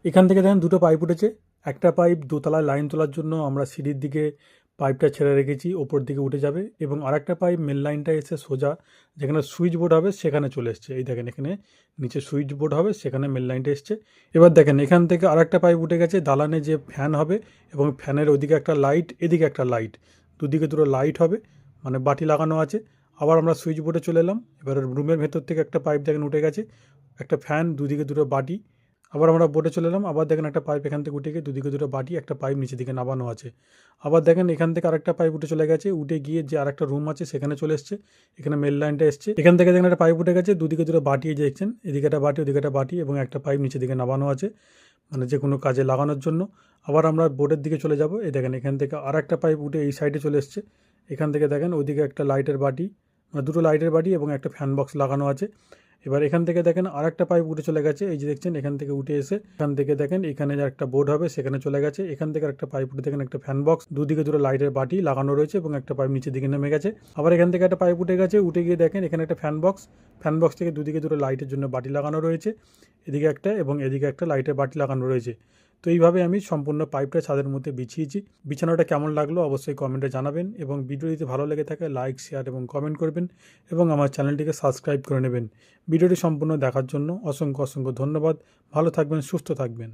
এখান থেকে দেখেন দুটো পাইপ উঠেছে। একটা পাইপ দোতলায় লাইন তোলার জন্য আমরা সিঁড়ির দিকে পাইপটা ছেড়ে রেখেছি, ওপর দিকে উঠে যাবে, এবং আরেকটা পাইপ মেন লাইনটা এসে সোজা যেখানে সুইচ বোর্ড হবে সেখানে চলে এসছে। এই দেখেন এখানে নিচে সুইচ বোর্ড হবে, সেখানে মেন লাইনটা এসছে। এবার দেখেন এখান থেকে আরেকটা পাইপ উঠে গেছে দালানে যে ফ্যান হবে, এবং ফ্যানের ওদিকে একটা লাইট, এদিকে একটা লাইট, দুদিকে দুটো লাইট হবে, মানে বাটি লাগানো আছে। আবার আমরা সুইচ বোর্ডে চলে এলাম। এবার রুমের ভেতর থেকে একটা পাইপ দেখেন উঠে গেছে, একটা ফ্যান, দুদিকে দুটো বাটি। আবার আমরা বোর্ডে চলে এলাম, আবার দেখেন একটা পাইপ এখান থেকে উঠে গিয়ে দুদিকে দুটো বাটি, একটা পাইপ নিচের দিকে নামানো আছে। আবার দেখেন এখান থেকে আরেকটা পাইপ উঠে চলে গেছে, উঠে গিয়ে যে আরেকটা রুম আছে সেখানে চলে এসছে, এখানে মেল লাইনটা এসছে। এখান থেকে দেখেন একটা পাইপ উঠে গেছে, দুদিকে দুটো বাটি, এই যে দেখছেন এদিকে একটা বাটি ওদিকে একটা বাটি, এবং একটা পাইপ নিচের দিকে নামানো আছে, মানে যে কোনো কাজে লাগানোর জন্য। আবার আমরা বোর্ডের দিকে চলে যাব, এই দেখেন এখান থেকে আর একটা পাইপ উঠে এই সাইডে চলে এসছে। এখান থেকে দেখেন ওইদিকে একটা লাইটের বাটি, মানে দুটো লাইটের বাটি এবং একটা ফ্যান বক্স লাগানো আছে। এবার এখান থেকে দেখেন আর একটা পাইপ উঠে চলে গেছে, এই যে দেখছেন এখান থেকে উঠে এসে এখান থেকে দেখেন এখানে যে একটা বোর্ড হবে সেখানে চলে গেছে। এখান থেকে একটা পাইপ উঠে দেখেন একটা ফ্যান বক্স, দুদিকে দুটো লাইটের বাটি লাগানো রয়েছে, এবং একটা পাইপ নিচের দিকে নেমে গেছে। আবার এখান থেকে একটা পাইপ উঠে গেছে, উঠে গিয়ে দেখেন এখানে একটা ফ্যান বক্স, ফ্যান বক্স থেকে দুদিকে দুটো লাইটের জন্য বাটি লাগানো রয়েছে, এদিকে একটা এবং এদিকে একটা লাইটের বাটি লাগানো রয়েছে। তো এইভাবে আমি সম্পূর্ণ পাইপটা ছাদের মধ্যে বিছিয়েছি। বিছানাটা কেমন লাগলো অবশ্যই কমেন্টে জানাবেন, এবং ভিডিও যদি ভালো লেগে থাকে লাইক, শেয়ার এবং কমেন্ট করবেন, এবং আমার চ্যানেলটিকে সাবস্ক্রাইব করে নেবেন। ভিডিওটি সম্পূর্ণ দেখার জন্য অসংখ্য অসংখ্য ধন্যবাদ। ভালো থাকবেন, সুস্থ থাকবেন।